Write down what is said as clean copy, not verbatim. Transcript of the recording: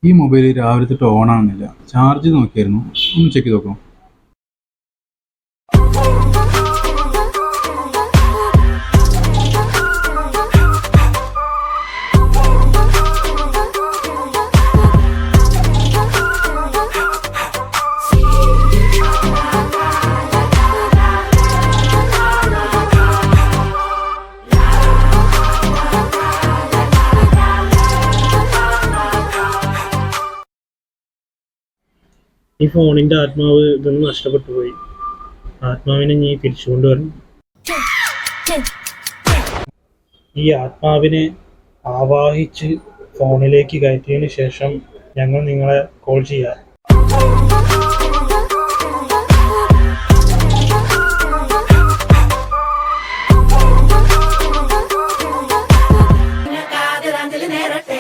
ഈ മൊബൈൽ രാവിലെ തൊട്ട് ഓൺ ആവുന്നില്ല. ചാർജ് നോക്കിയായിരുന്നു, ഒന്ന് ചെക്ക് ചെയ്ത് നോക്കാം. ഈ ഫോണിന്റെ ആത്മാവ് ഇതൊന്നും നഷ്ടപ്പെട്ടു പോയി. ആത്മാവിനെ നീ തിരിച്ചു കൊണ്ടുവരണം. ഈ ആത്മാവിനെ ആവാഹിച്ച് ഫോണിലേക്ക് കയറ്റിയതിന് ശേഷം ഞങ്ങൾ നിങ്ങളെ കോൾ ചെയ്യാം. നേരത്തെ